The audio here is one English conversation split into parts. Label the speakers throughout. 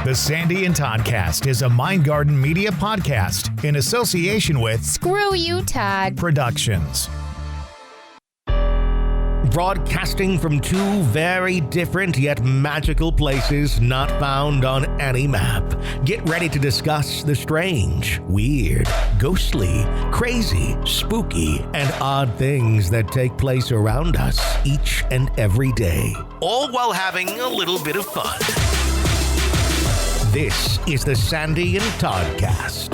Speaker 1: The Sandy and Toddcast is a MindgardenMedia podcast in association with
Speaker 2: Screw You, Todd
Speaker 1: Productions.
Speaker 3: Broadcasting from two very different yet magical places not found on any map. Get ready to discuss the strange, weird, ghostly, crazy, spooky, and odd things that take place around us each and every day. All while having a little bit of fun. This is the Sandy and Toddcast.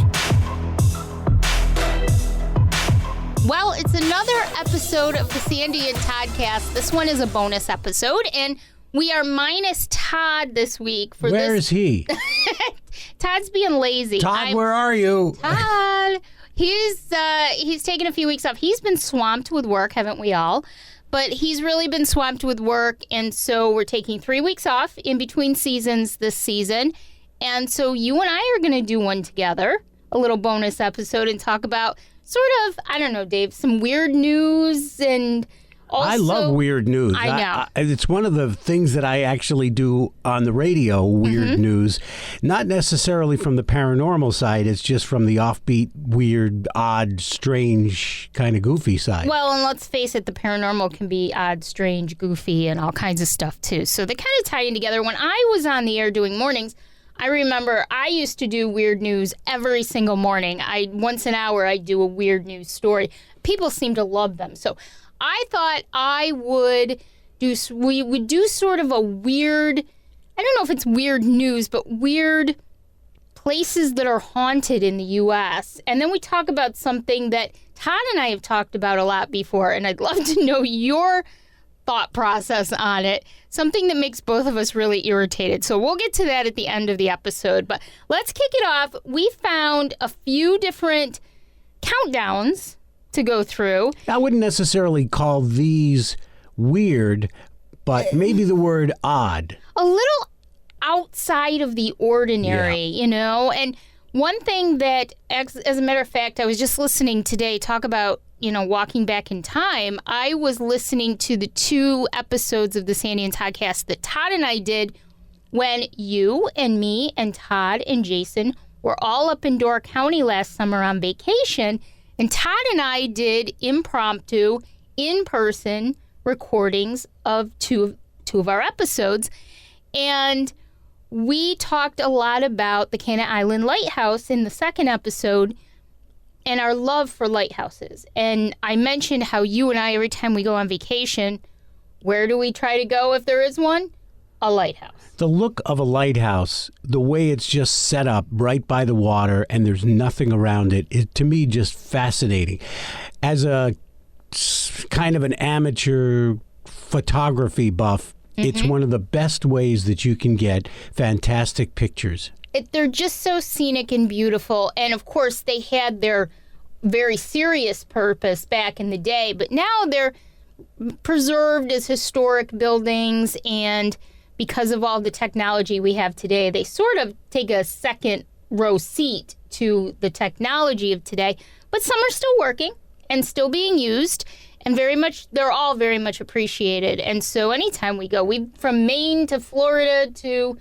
Speaker 2: Well, it's another episode of the Sandy and Toddcast. This one is a bonus episode, and we are minus Todd this week.
Speaker 4: Where is he?
Speaker 2: Todd's being lazy.
Speaker 4: Todd, where are you?
Speaker 2: Todd, he's taken a few weeks off. He's been swamped with work, haven't we all? But he's really been swamped with work, and so we're taking 3 weeks off in between seasons this season. And so you and I are going to do one together, a little bonus episode, and talk about sort of, I don't know, Dave, some weird news and also...
Speaker 4: I love weird news.
Speaker 2: I know.
Speaker 4: It's one of the things that I actually do on the radio, weird news. Not necessarily from the paranormal side. It's just from the offbeat, weird, odd, strange, kind of goofy side.
Speaker 2: Well, and let's face it, the paranormal can be odd, strange, goofy, and all kinds of stuff, too. So they kind of tie in together. When I was on the air doing mornings, I remember I used to do weird news every single morning. Once an hour, I'd do a weird news story. People seem to love them. So I thought we would do sort of a weird, I don't know if it's weird news, but weird places that are haunted in the U.S. And then we talk about something that Todd and I have talked about a lot before, and I'd love to know your thought process on it. Something that makes both of us really irritated. So we'll get to that at the end of the episode. But let's kick it off. We found a few different countdowns to go through.
Speaker 4: I wouldn't necessarily call these weird, but maybe the word odd.
Speaker 2: A little outside of the ordinary, you know? And one thing that, as a matter of fact, I was just listening today talk about, walking back in time. I was listening to the 2 episodes of the Sandy and Toddcast that Todd and I did when you and me and Todd and Jason were all up in Door County last summer on vacation. And Todd and I did impromptu, in-person recordings of two of our episodes. And we talked a lot about the Kennet Island Lighthouse in the second episode and our love for lighthouses. And I mentioned how you and I, every time we go on vacation, where do we try to go if there is one? A lighthouse.
Speaker 4: The look of a lighthouse, the way it's just set up right by the water and there's nothing around it, is to me just fascinating. As a kind of an amateur photography buff, it's one of the best ways that you can get fantastic pictures.
Speaker 2: They're just so scenic and beautiful. And, of course, they had their very serious purpose back in the day. But now they're preserved as historic buildings. And because of all the technology we have today, they sort of take a second row seat to the technology of today. But some are still working and still being used. And they're all very much appreciated. And so anytime we go, from Maine to Florida to,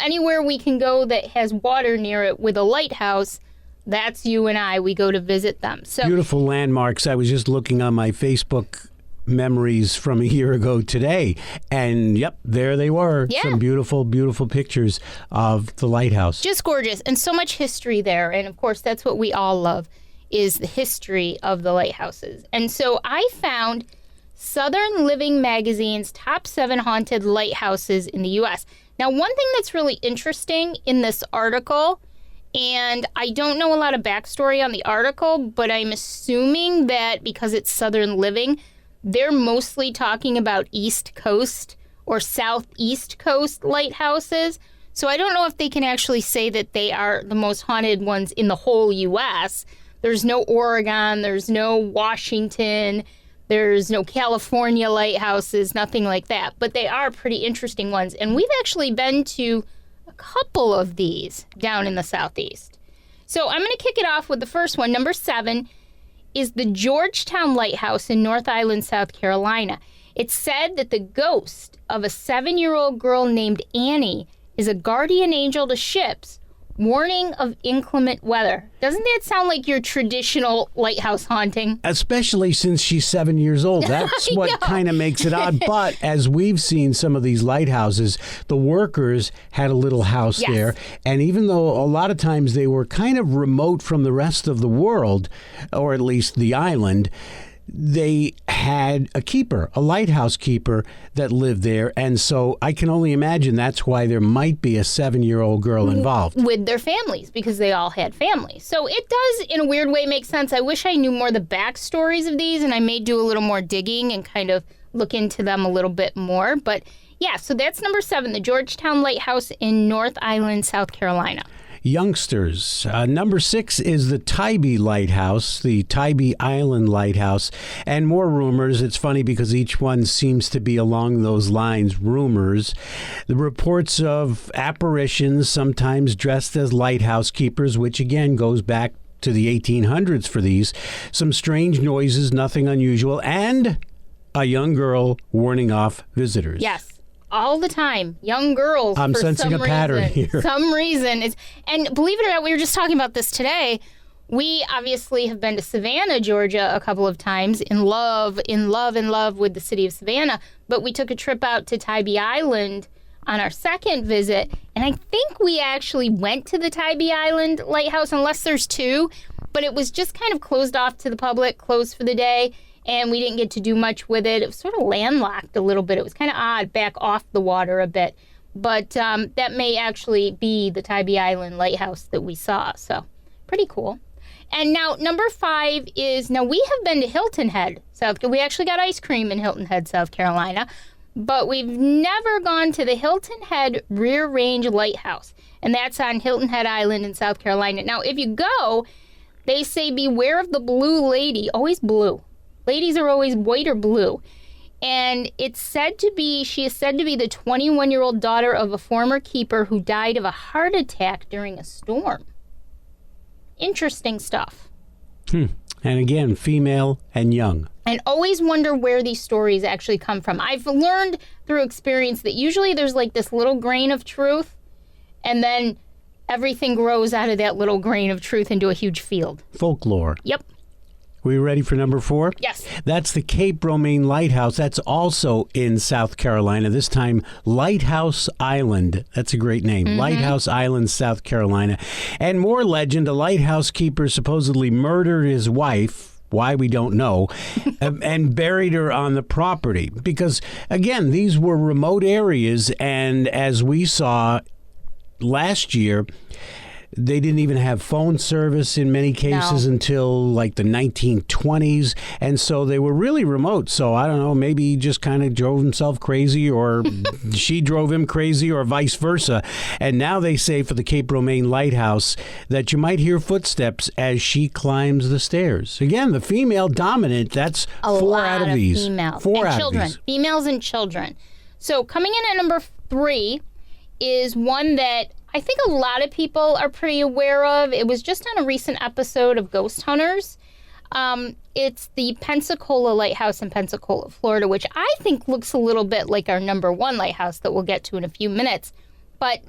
Speaker 2: anywhere we can go that has water near it with a lighthouse, that's you and I. We go to visit them. So
Speaker 4: beautiful landmarks. I was just looking on my Facebook memories from a year ago today. And, yep, there they were.
Speaker 2: Yeah.
Speaker 4: Some beautiful, beautiful pictures of the lighthouse.
Speaker 2: Just gorgeous. And so much history there. And, of course, that's what we all love, is the history of the lighthouses. And so I found Southern Living Magazine's top 7 haunted lighthouses in the U.S. Now, one thing that's really interesting in this article, and I don't know a lot of backstory on the article, but I'm assuming that because it's Southern Living, they're mostly talking about East Coast or Southeast Coast lighthouses. So I don't know if they can actually say that they are the most haunted ones in the whole U.S. There's no Oregon, there's no Washington, there's no California lighthouses, nothing like that. But they are pretty interesting ones. And we've actually been to a couple of these down in the Southeast. So I'm going to kick it off with the first one. Number 7 is the Georgetown Lighthouse in North Island, South Carolina. It's said that the ghost of a 7-year-old girl named Annie is a guardian angel to ships, warning of inclement weather. Doesn't that sound like your traditional lighthouse haunting?
Speaker 4: Especially since she's 7 years old. That's what kind of makes it odd. But as we've seen some of these lighthouses, the workers had a little house there. And even though a lot of times they were kind of remote from the rest of the world, or at least the island, they had a keeper, a lighthouse keeper that lived there. And so I can only imagine that's why there might be a 7-year-old girl involved.
Speaker 2: With their families, because they all had families. So it does, in a weird way, make sense. I wish I knew more of the backstories of these, and I may do a little more digging and kind of look into them a little bit more. But yeah, so that's number 7, the Georgetown Lighthouse in North Island, South Carolina.
Speaker 4: Youngsters. Number 6 is the Tybee Lighthouse, the Tybee Island Lighthouse. And more rumors. It's funny because each one seems to be along those lines, rumors. The reports of apparitions, sometimes dressed as lighthouse keepers, which again goes back to the 1800s for these. Some strange noises, nothing unusual, and a young girl warning off visitors.
Speaker 2: Yes. All the time, young girls.
Speaker 4: I'm sensing a pattern here.
Speaker 2: Some reason is, and believe it or not, we were just talking about this today. We obviously have been to Savannah, Georgia, a couple of times. In love with the city of Savannah. But we took a trip out to Tybee Island on our second visit, and I think we actually went to the Tybee Island Lighthouse, unless there's 2. But it was just kind of closed off to the public, closed for the day. And we didn't get to do much with it. It was sort of landlocked a little bit. It was kind of odd, back off the water a bit. But that may actually be the Tybee Island Lighthouse that we saw. So pretty cool. And now number 5 is, now we have been to Hilton Head, South Carolina. We actually got ice cream in Hilton Head, South Carolina. But we've never gone to the Hilton Head Rear Range Lighthouse. And that's on Hilton Head Island in South Carolina. Now, if you go, they say beware of the blue lady. Always blue. Ladies are always white or blue. And she is said to be the 21-year-old daughter of a former keeper who died of a heart attack during a storm. Interesting stuff.
Speaker 4: And again, female and young.
Speaker 2: And always wonder where these stories actually come from. I've learned through experience that usually there's like this little grain of truth, and then everything grows out of that little grain of truth into a huge field.
Speaker 4: Folklore.
Speaker 2: Yep.
Speaker 4: We ready for number 4?
Speaker 2: Yes.
Speaker 4: That's the Cape Romaine Lighthouse. That's also in South Carolina. This time, Lighthouse Island. That's a great name. Mm-hmm. Lighthouse Island, South Carolina. And more legend, a lighthouse keeper supposedly murdered his wife. Why, we don't know, and buried her on the property. Because, again, these were remote areas, and as we saw last year, they didn't even have phone service in many cases until like the 1920s. And so they were really remote. So I don't know, maybe he just kind of drove himself crazy, or she drove him crazy, or vice versa. And now they say for the Cape Romaine Lighthouse that you might hear footsteps as she climbs the stairs. Again, the female dominant, that's
Speaker 2: a
Speaker 4: 4
Speaker 2: lot
Speaker 4: out of these.
Speaker 2: Females.
Speaker 4: 4
Speaker 2: and
Speaker 4: out
Speaker 2: children.
Speaker 4: of these.
Speaker 2: Females and children. So coming in at number 3 is one that I think a lot of people are pretty aware of. It was just on a recent episode of Ghost Hunters. It's the Pensacola Lighthouse in Pensacola, Florida, which I think looks a little bit like our number 1 lighthouse that we'll get to in a few minutes. But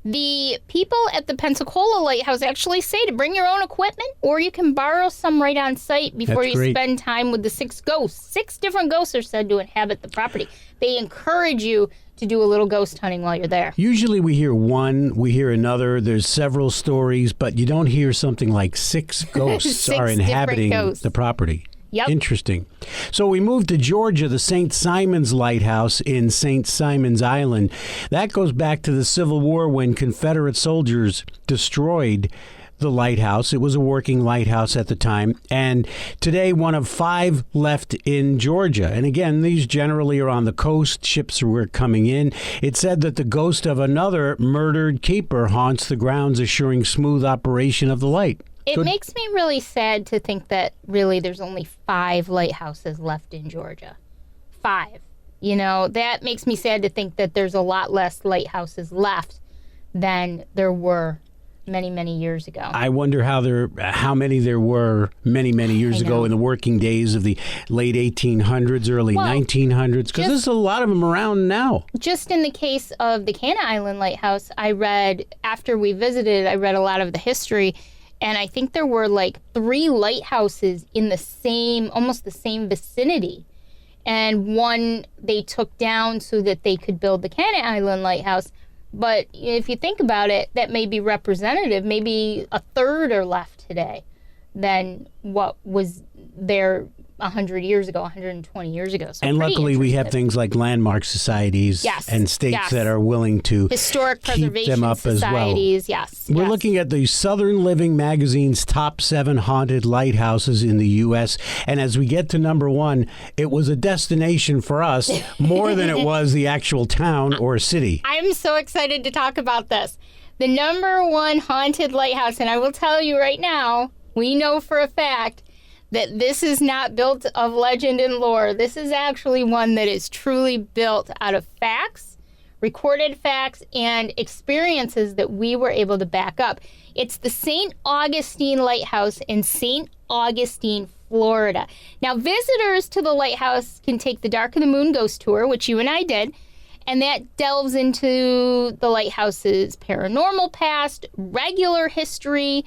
Speaker 2: the people at the Pensacola Lighthouse actually say to bring your own equipment, or you can borrow some right on site before
Speaker 4: That's
Speaker 2: you
Speaker 4: great.
Speaker 2: spend time with the 6 ghosts. 6 different ghosts are said to inhabit the property. They encourage you to do a little ghost hunting while you're there.
Speaker 4: Usually we hear one, we hear another, there's several stories, but you don't hear something like 6 ghosts
Speaker 2: 6
Speaker 4: are inhabiting
Speaker 2: different ghosts.
Speaker 4: the property.
Speaker 2: Yep.
Speaker 4: Interesting. So we moved to Georgia, the St. Simon's Lighthouse in St. Simon's Island. That goes back to the Civil War when Confederate soldiers destroyed the lighthouse. It was a working lighthouse at the time. And today, one of 5 left in Georgia. And again, these generally are on the coast. Ships were coming in. It said that the ghost of another murdered keeper haunts the grounds, assuring smooth operation of the light.
Speaker 2: It makes me really sad to think that really there's only 5 lighthouses left in Georgia. 5. You know, that makes me sad to think that there's a lot less lighthouses left than there were many, many years ago.
Speaker 4: I wonder how many there were many years ago in the working days of the late 1800s, early 1900s, because there's a lot of them around now.
Speaker 2: Just in the case of the Cana Island Lighthouse, after we visited, I read a lot of the history, and I think there were like 3 lighthouses in almost the same vicinity. And one they took down so that they could build the Cana Island Lighthouse. But if you think about it, that may be representative. Maybe a third are left today than what was there 100 years ago, 120 years ago. So
Speaker 4: and luckily we have things like landmark societies and states that are willing to
Speaker 2: historic
Speaker 4: keep them up
Speaker 2: societies,
Speaker 4: as well. We're looking at the Southern Living magazine's top 7 haunted lighthouses in the U.S. And as we get to number 1, it was a destination for us more than it was the actual town or city.
Speaker 2: I'm so excited to talk about this. The number 1 haunted lighthouse, and I will tell you right now, we know for a fact that this is not built of legend and lore. This is actually one that is truly built out of facts, recorded facts, and experiences that we were able to back up. It's the St. Augustine Lighthouse in St. Augustine, Florida. Now, visitors to the lighthouse can take the Dark of the Moon ghost tour, which you and I did, and that delves into the lighthouse's paranormal past, regular history,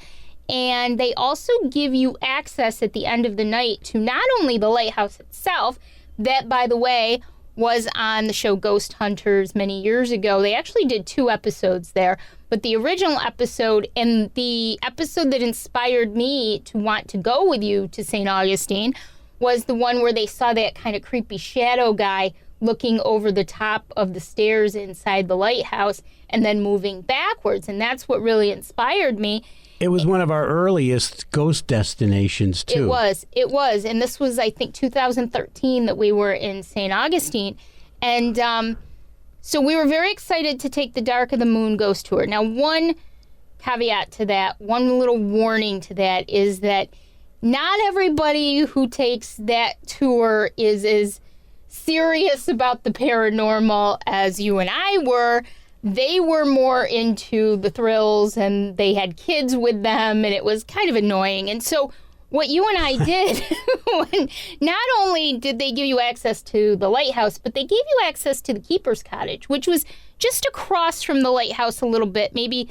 Speaker 2: and they also give you access at the end of the night to not only the lighthouse itself, that, by the way, was on the show Ghost Hunters many years ago. They actually did 2 episodes there, but the original episode and the episode that inspired me to want to go with you to St. Augustine was the one where they saw that kind of creepy shadow guy looking over the top of the stairs inside the lighthouse and then moving backwards, and that's what really inspired me.
Speaker 4: It was one of our earliest ghost destinations, too.
Speaker 2: It was. And this was, I think, 2013 that we were in St. Augustine. And so we were very excited to take the Dark of the Moon ghost tour. Now, one caveat to that, one little warning to that is that not everybody who takes that tour is as serious about the paranormal as you and I were. They were more into the thrills, and they had kids with them, and it was kind of annoying. And so what you and I did, not only did they give you access to the lighthouse, but they gave you access to the keeper's cottage, which was just across from the lighthouse a little bit, maybe,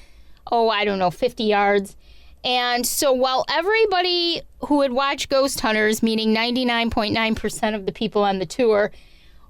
Speaker 2: 50 yards. And so while everybody who had watched Ghost Hunters, meaning 99.9% of the people on the tour,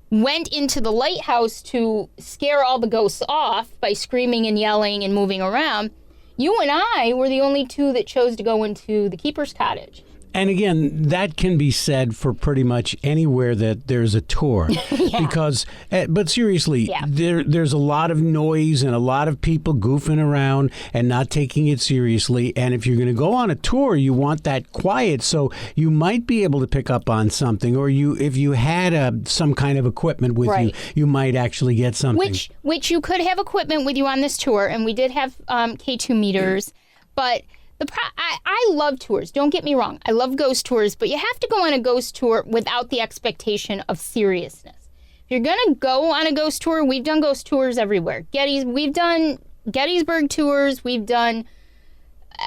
Speaker 2: went into the lighthouse to scare all the ghosts off by screaming and yelling and moving around, you and I were the only 2 that chose to go into the keeper's cottage.
Speaker 4: And again, that can be said for pretty much anywhere that there's a tour. Because, but seriously, there's a lot of noise and a lot of people goofing around and not taking it seriously. And if you're going to go on a tour, you want that quiet. So you might be able to pick up on something, or if you had some kind of equipment with you, you might actually get something.
Speaker 2: Which you could have equipment with you on this tour, and we did have K2 meters, but I love tours. Don't get me wrong. I love ghost tours, but you have to go on a ghost tour without the expectation of seriousness. If you're going to go on a ghost tour, we've done ghost tours everywhere. We've done Gettysburg tours. We've done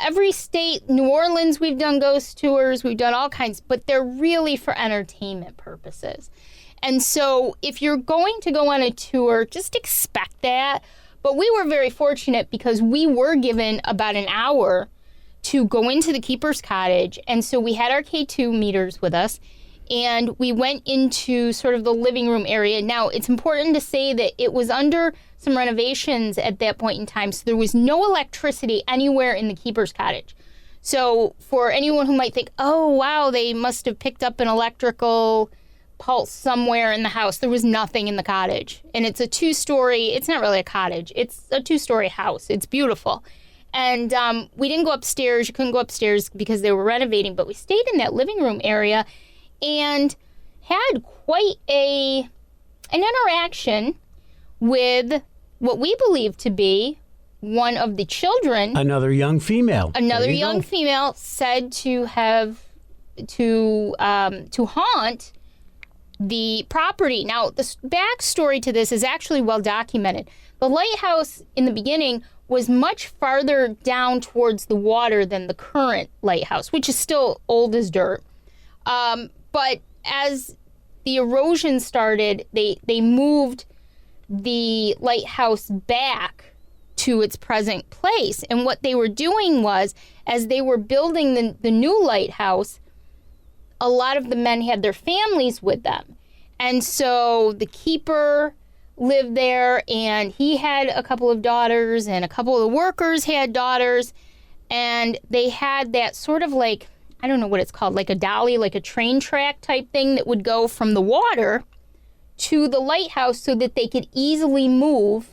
Speaker 2: every state. New Orleans, we've done ghost tours. We've done all kinds, but they're really for entertainment purposes. And so if you're going to go on a tour, just expect that. But we were very fortunate because we were given about an hour to go into the keeper's cottage. And so we had our K2 meters with us, and we went into sort of the living room area. Now, it's important to say that it was under some renovations at that point in time, so there was no electricity anywhere in the keeper's cottage. So for anyone who might think, oh, wow, they must have picked up an electrical pulse somewhere in the house, there was nothing in the cottage. And it's a 2-story, it's not really a cottage, it's a 2-story house. It's beautiful. And we didn't go upstairs. You couldn't go upstairs because they were renovating, but we stayed in that living room area and had quite an interaction with what we believe to be one of the children.
Speaker 4: Another young female.
Speaker 2: Another young female said to have to haunt the property. Now, the backstory to this is actually well documented. The lighthouse in the beginning was much farther down towards the water than the current lighthouse, which is still old as dirt. But as the erosion started, they moved the lighthouse back to its present place. And what they were doing was, as they were building the new lighthouse, a lot of the men had their families with them. And so the keeper lived there, and he had a couple of daughters, and a couple of the workers had daughters, and they had that sort of like, I don't know what it's called, like a dolly, like a train track type thing that would go from the water to the lighthouse so that they could easily move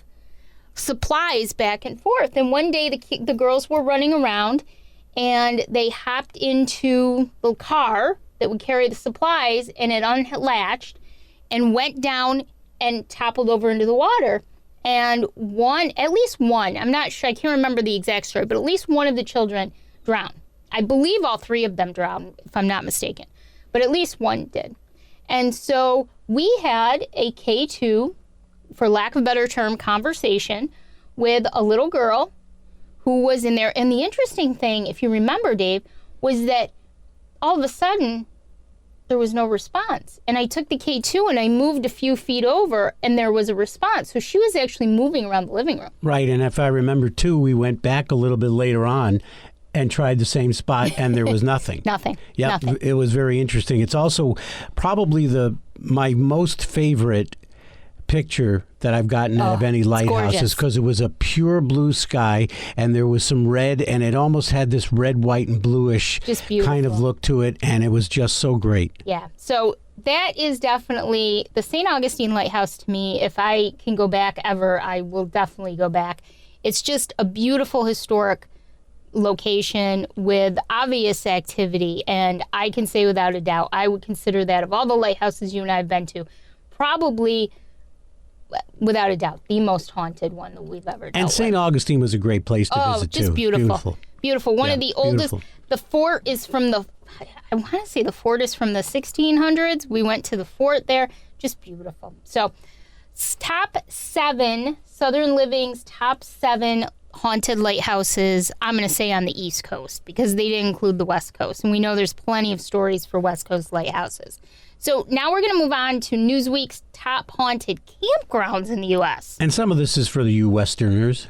Speaker 2: supplies back and forth. And one day the girls were running around, and they hopped into the car that would carry the supplies, and it unlatched and went down and toppled over into the water. And at least one, I'm not sure, I can't remember the exact story, but at least one of the children drowned. I believe all three of them drowned, if I'm not mistaken, but at least one did. And so we had a K2, for lack of a better term, conversation with a little girl who was in there. And the interesting thing, if you remember, Dave, was that all of a sudden, there was no response. And I took the K2 and I moved a few feet over, and there was a response. So she was actually moving around the living room.
Speaker 4: Right, and if I remember, too, we went back a little bit later on and tried the same spot, and there was nothing.
Speaker 2: Nothing.
Speaker 4: Yeah,
Speaker 2: Nothing.
Speaker 4: It was very interesting. It's also probably my most favorite picture that I've gotten out of any lighthouses, because it was a pure blue sky, and there was some red, and it almost had this red, white, and bluish kind of look to it, and it was just so great.
Speaker 2: Yeah, so that is definitely the St. Augustine Lighthouse to me. If I can go back ever, I will definitely go back. It's just a beautiful historic location with obvious activity, and I can say without a doubt, I would consider that, of all the lighthouses you and I have been to, probably, without a doubt, the most haunted one that we've ever done.
Speaker 4: And St. Augustine was a great place to visit, too.
Speaker 2: Just beautiful. Beautiful. One of the oldest.
Speaker 4: Beautiful.
Speaker 2: The fort is from I want to say the fort is from the 1600s. We went to the fort there. Just beautiful. So, top 7, Southern Living's top 7 haunted lighthouses, I'm going to say on the East Coast, because they didn't include the West Coast. And we know there's plenty of stories for West Coast lighthouses. So now we're going to move on to Newsweek's top haunted campgrounds in the U.S.
Speaker 4: And some of this is for the you Westerners.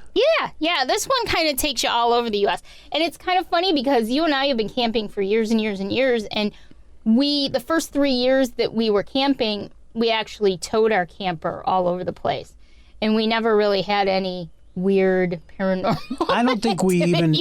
Speaker 2: Yeah. This one kind of takes you all over the U.S. And it's kind of funny because you and I have been camping for years and years and years. And the first 3 years that we were camping, we actually towed our camper all over the place. And we never really had any weird paranormal
Speaker 4: I don't think we even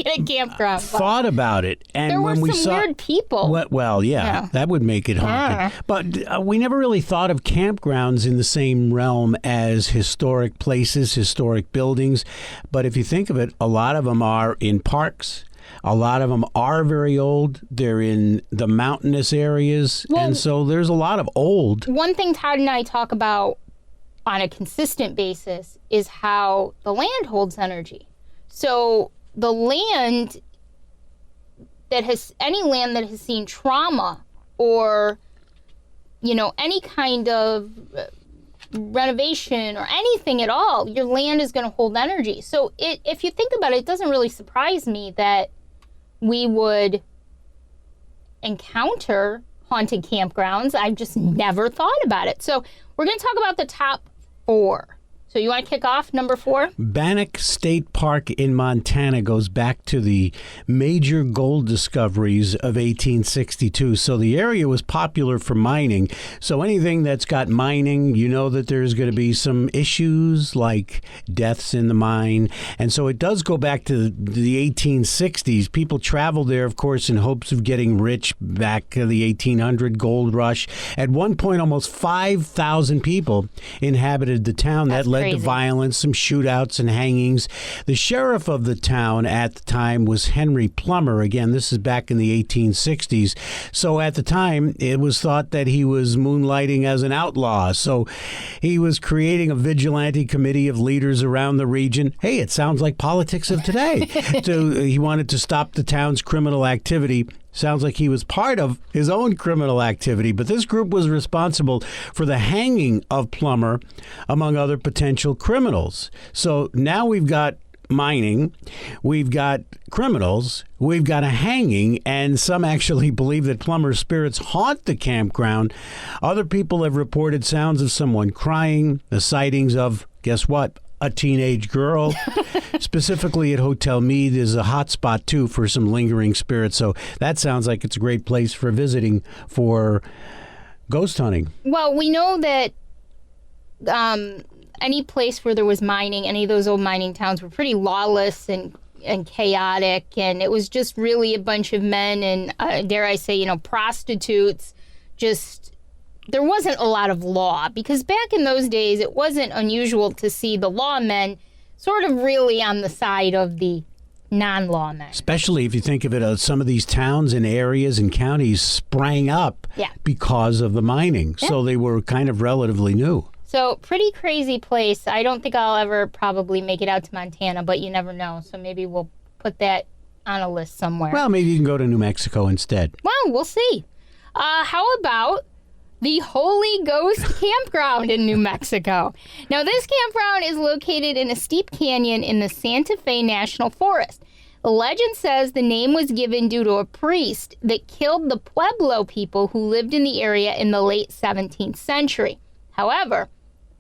Speaker 2: thought
Speaker 4: about it. And
Speaker 2: there
Speaker 4: when
Speaker 2: were
Speaker 4: we
Speaker 2: some
Speaker 4: saw
Speaker 2: weird people.
Speaker 4: Well, yeah, that would make it haunted. But we never really thought of campgrounds in the same realm as historic places, historic buildings. But if you think of it, a lot of them are in parks. A lot of them are very old. They're in the mountainous areas. And so there's a lot of old.
Speaker 2: One thing Todd and I talk about on a consistent basis is how the land holds energy. So the land any land that has seen trauma or, any kind of renovation or anything at all, your land is going to hold energy. So if you think about it, it doesn't really surprise me that we would encounter haunted campgrounds. I've just never thought about it. So we're going to talk about the top 4. So you want to kick off number 4?
Speaker 4: Bannock State Park in Montana goes back to the major gold discoveries of 1862. So the area was popular for mining. So anything that's got mining, you know that there's going to be some issues like deaths in the mine. And so it does go back to the 1860s. People traveled there, of course, in hopes of getting rich back to the 1800 gold rush. At one point, almost 5,000 people inhabited the town. That led to violence, some shootouts and hangings. The sheriff of the town at the time was Henry Plummer. Again, this is back in the 1860s. So at the time, it was thought that he was moonlighting as an outlaw. So he was creating a vigilante committee of leaders around the region. Hey, it sounds like politics of today. So he wanted to stop the town's criminal activity. Sounds like he was part of his own criminal activity, but this group was responsible for the hanging of Plummer, among other potential criminals. So now we've got mining, we've got criminals, we've got a hanging, and some actually believe that plumber spirits haunt the campground. Other people have reported sounds of someone crying, the sightings of, guess what, a teenage girl. Specifically at Hotel Mead is a hot spot, too, for some lingering spirits. So that sounds like it's a great place for visiting for ghost hunting.
Speaker 2: Well, we know that any place where there was mining, any of those old mining towns were pretty lawless and chaotic, and it was just really a bunch of men and, dare I say, prostitutes. Just, there wasn't a lot of law, because back in those days, it wasn't unusual to see the lawmen sort of really on the side of the non-lawmen.
Speaker 4: Especially if you think of it, some of these towns and areas and counties sprang up because of the mining. Yeah. So they were kind of relatively new.
Speaker 2: So, pretty crazy place. I don't think I'll ever probably make it out to Montana, but you never know. So maybe we'll put that on a list somewhere.
Speaker 4: Well, maybe you can go to New Mexico instead.
Speaker 2: Well, we'll see. How about the Holy Ghost Campground in New Mexico? Now, this campground is located in a steep canyon in the Santa Fe National Forest. The legend says the name was given due to a priest that killed the Pueblo people who lived in the area in the late 17th century. However,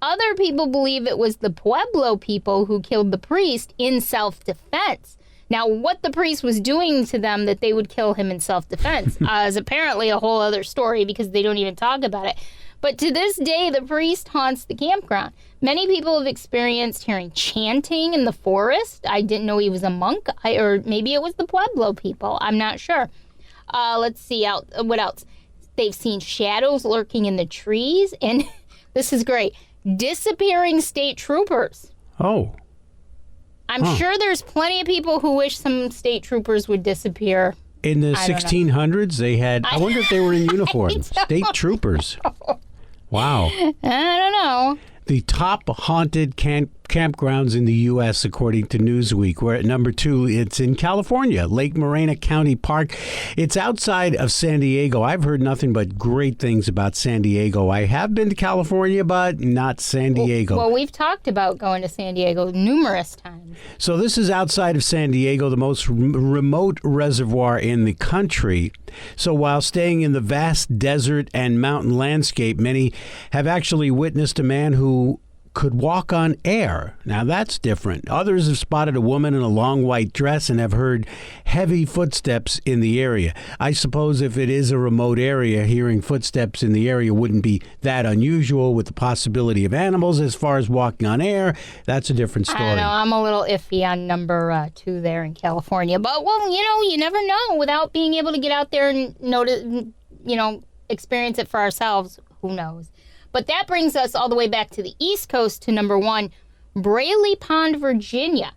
Speaker 2: other people believe it was the Pueblo people who killed the priest in self-defense. Now, what the priest was doing to them that they would kill him in self-defense is apparently a whole other story, because they don't even talk about it. But to this day, the priest haunts the campground. Many people have experienced hearing chanting in the forest. I didn't know he was a monk, or maybe it was the Pueblo people. I'm not sure. Let's see, what else? They've seen shadows lurking in the trees, and this is great, disappearing state troopers.
Speaker 4: Oh.
Speaker 2: I'm sure there's plenty of people who wish some state troopers would disappear.
Speaker 4: In the 1600s, they had, I wonder if they were in uniform. State troopers. Wow.
Speaker 2: I don't know.
Speaker 4: The top haunted campgrounds in the U.S., according to Newsweek. We're at number 2. It's in California, Lake Morena County Park. It's outside of San Diego. I've heard nothing but great things about San Diego. I have been to California, but not San Diego.
Speaker 2: Well, we've talked about going to San Diego numerous times.
Speaker 4: So this is outside of San Diego, the most remote reservoir in the country. So while staying in the vast desert and mountain landscape, many have actually witnessed a man who could walk on air. Now that's different. Others have spotted a woman in a long white dress and have heard heavy footsteps in the area. I suppose if it is a remote area, hearing footsteps in the area wouldn't be that unusual, with the possibility of animals. As far as walking on air, that's a different story.
Speaker 2: I don't know. I'm a little iffy on number 2 there in California. But, well, you never know. Without being able to get out there and notice, experience it for ourselves, who knows? But that brings us all the way back to the East Coast to number 1, Braley Pond, Virginia.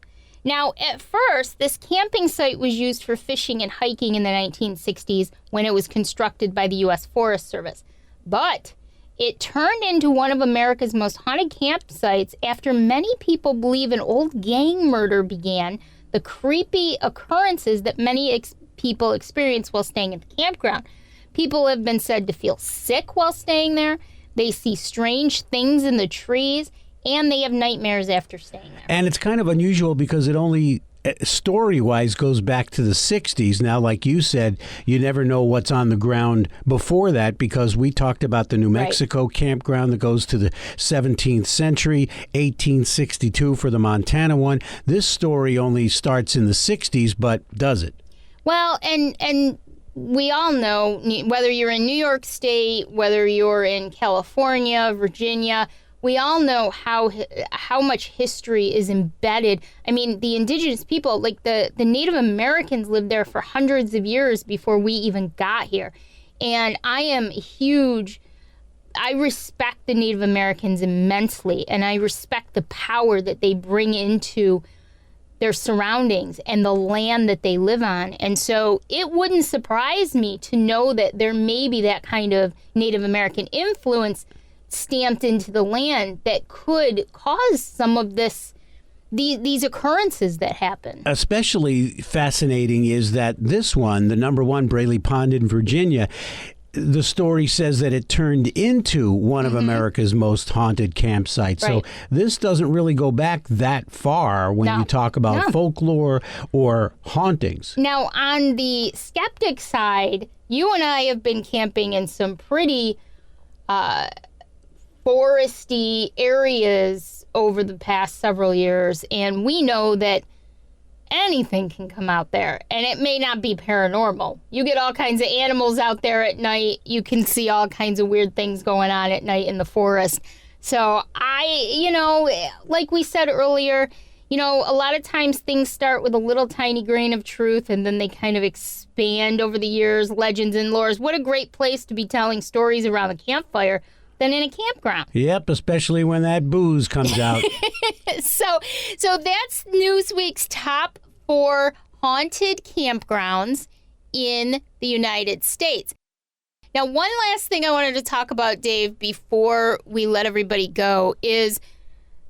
Speaker 2: Now, at first, this camping site was used for fishing and hiking in the 1960s when it was constructed by the U.S. Forest Service. But it turned into one of America's most haunted campsites after many people believe an old gang murder began the creepy occurrences that many people experience while staying at the campground. People have been said to feel sick while staying there. They see strange things in the trees, and they have nightmares after staying there. And
Speaker 4: it's kind of unusual because it only, story-wise, goes back to the 60s. Now, like you said, you never know what's on the ground before that, because we talked about the New Mexico campground that goes to the 17th century, 1862 for the Montana one. This story only starts in the 60s, but does it? Well, and we all know, whether you're in New York State, whether you're in California, Virginia, we all know how much history is embedded. I mean, the indigenous people, like the Native Americans, lived there for hundreds of years before we even got here. And I respect the Native Americans immensely, and I respect the power that they bring into their surroundings and the land that they live on. And so it wouldn't surprise me to know that there may be that kind of Native American influence stamped into the land that could cause some of these occurrences that happen. Especially fascinating is that this one, the number 1 Braley Pond in Virginia, the story says that it turned into one of America's most haunted campsites.
Speaker 2: Right.
Speaker 4: So this doesn't really go back that far when you talk about folklore or hauntings.
Speaker 2: Now, on the skeptic side, you and I have been camping in some pretty foresty areas over the past several years, and we know that anything can come out there, and it may not be paranormal. You get all kinds of animals out there at night. You can see all kinds of weird things going on at night in the forest. So like we said earlier, a lot of times things start with a little tiny grain of truth, and then they kind of expand over the years, legends and lores. What a great place to be telling stories around the campfire than in a campground.
Speaker 4: Yep, especially when that booze comes out.
Speaker 2: So that's Newsweek's top 4 haunted campgrounds in the United States. Now, one last thing I wanted to talk about, Dave, before we let everybody go is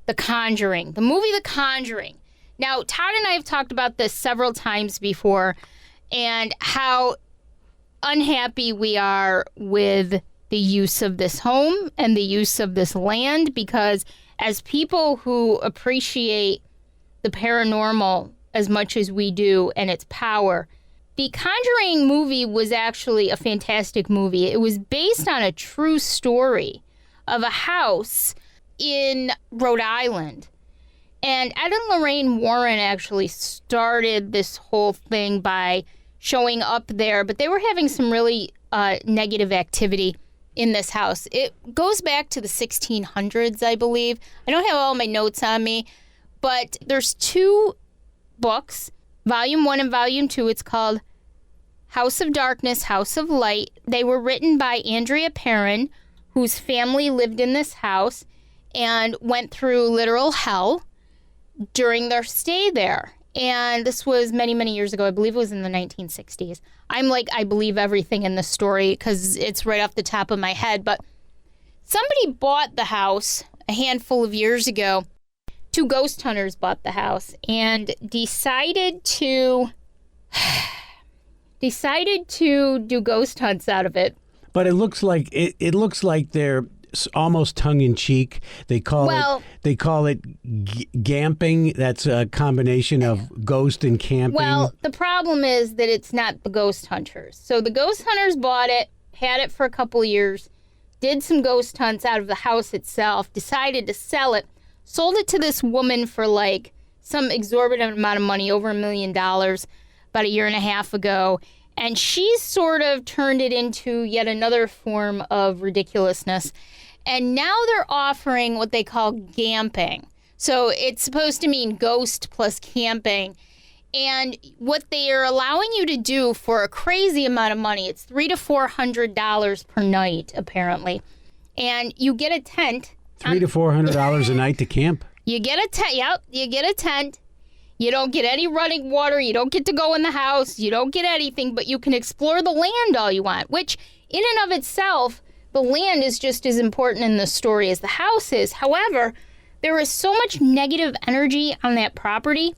Speaker 2: The Conjuring, the movie The Conjuring. Now, Todd and I have talked about this several times before and how unhappy we are with the use of this home and the use of this land, because as people who appreciate the paranormal as much as we do and its power, the Conjuring movie was actually a fantastic movie. It was based on a true story of a house in Rhode Island. And Ed and Lorraine Warren actually started this whole thing by showing up there, but they were having some really negative activity in this house. It goes back to the 1600s, I believe. I don't have all my notes on me, but there's 2 books, Volume 1 and Volume 2. It's called House of Darkness, House of Light. They were written by Andrea Perron, whose family lived in this house and went through literal hell during their stay there. And this was many, many years ago. I believe it was in the 1960s. I believe everything in this story because it's right off the top of my head. But somebody bought the house a handful of years ago. 2 ghost hunters bought the house and decided to do ghost hunts out of it.
Speaker 4: But it looks like they're almost tongue-in-cheek. They call it gamping. That's a combination of ghost and camping.
Speaker 2: Well, the problem is that it's not the ghost hunters. So the ghost hunters bought it, had it for a couple years, did some ghost hunts out of the house itself, decided to sell it, sold it to this woman for some exorbitant amount of money, over $1 million, about a year and a half ago. And she's sort of turned it into yet another form of ridiculousness. And now they're offering what they call gamping. So it's supposed to mean ghost plus camping. And what they are allowing you to do for a crazy amount of money, it's $300 to $400 per night, apparently. And you get a tent.
Speaker 4: $300 to $400 a night to camp?
Speaker 2: You get a tent. Yep, you get a tent. You don't get any running water. You don't get to go in the house. You don't get anything, but you can explore the land all you want, which in and of itself, the land is just as important in the story as the house is. However, there is so much negative energy on that property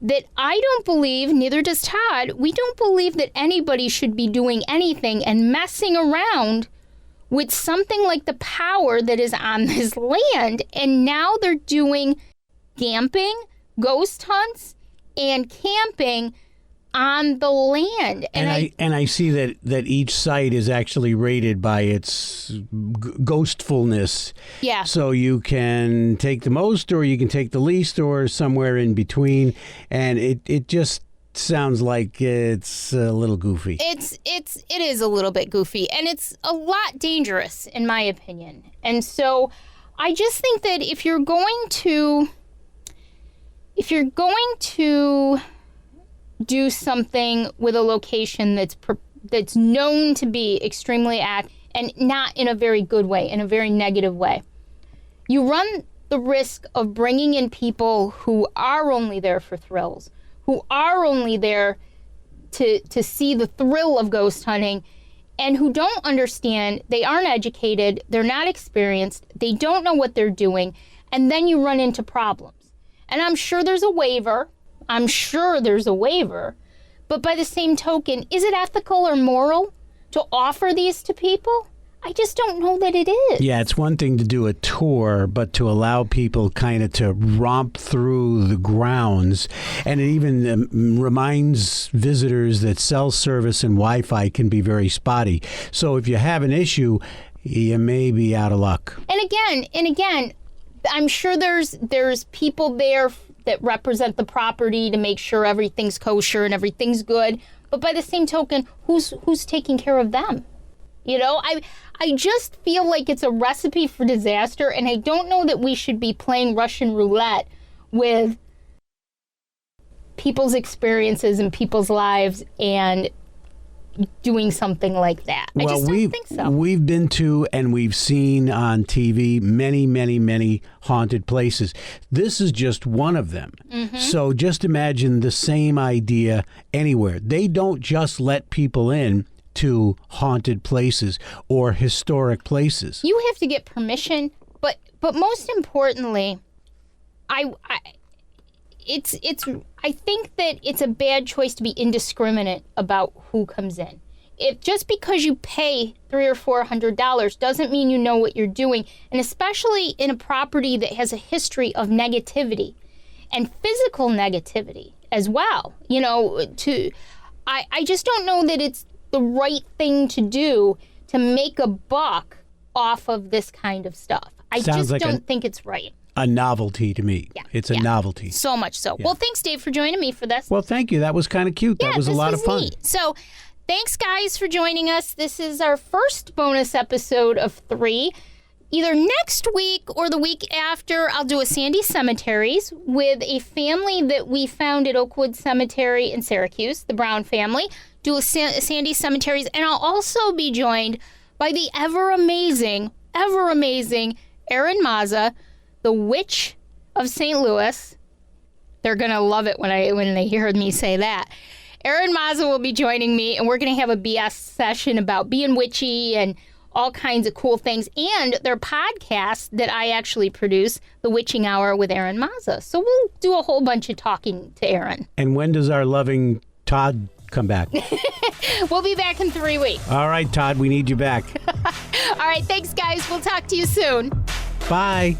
Speaker 2: that I don't believe, neither does Todd, we don't believe that anybody should be doing anything and messing around with something like the power that is on this land. And now they're doing gamping, ghost hunts, and camping on the land.
Speaker 4: And I see that each site is actually rated by its ghostfulness.
Speaker 2: Yeah.
Speaker 4: So you can take the most, or you can take the least, or somewhere in between. And it just sounds like it's a little goofy.
Speaker 2: It is a little bit goofy, and it's a lot dangerous, in my opinion. And so I just think that if you're going to do something with a location that's known to be extremely active and not in a very good way, in a very negative way, you run the risk of bringing in people who are only there for thrills, who are only there to see the thrill of ghost hunting, and who don't understand, they aren't educated, they're not experienced, they don't know what they're doing, and then you run into problems. And I'm sure there's a waiver. But by the same token, is it ethical or moral to offer these to people, I just don't know that it is.
Speaker 4: Yeah, it's one thing to do a tour, but to allow people kind of to romp through the grounds. And it even reminds visitors that cell service and Wi-Fi can be very spotty. So if you have an issue, you may be out of luck.
Speaker 2: And again, I'm sure there's people there that represent the property to make sure everything's kosher and everything's good. But by the same token, who's taking care of them? You know, I just feel like it's a recipe for disaster, and I don't know that we should be playing Russian roulette with people's experiences and people's lives and doing something like that. I just don't think so.
Speaker 4: We've been to and we've seen on TV many, many, many haunted places. This is just one of them. Mm-hmm. So just imagine the same idea anywhere. They don't just let people in to haunted places or historic places.
Speaker 2: You have to get permission, but most importantly, I think that it's a bad choice to be indiscriminate about who comes in. If just because you pay $300 or $400 doesn't mean you know what you're doing, and especially in a property that has a history of negativity and physical negativity as well. You know, I just don't know that it's the right thing to do to make a buck off of this kind of stuff. I just don't think it's right.
Speaker 4: A novelty to me. Yeah, it's a novelty.
Speaker 2: So much so. Yeah. Well, thanks, Dave, for joining me for this.
Speaker 4: Well, thank you. That was kind of cute. That was a lot of fun.
Speaker 2: Neat. So thanks, guys, for joining us. This is our first bonus episode of 3. Either next week or the week after, I'll do a Sandy Cemeteries with a family that we found at Oakwood Cemetery in Syracuse, the Brown family. Do a Sandy Cemeteries, and I'll also be joined by the ever amazing Erin Mazza, the Witch of St. Louis. They're gonna love it when they hear me say that. Erin Mazza will be joining me, and we're gonna have a BS session about being witchy and all kinds of cool things, and their podcast that I actually produce, The Witching Hour with Erin Mazza. So we'll do a whole bunch of talking to Erin.
Speaker 4: And when does our loving Todd come back?
Speaker 2: We'll be back in 3 weeks.
Speaker 4: All right, Todd, we need you back.
Speaker 2: All right, thanks, guys. We'll talk to you soon.
Speaker 4: Bye.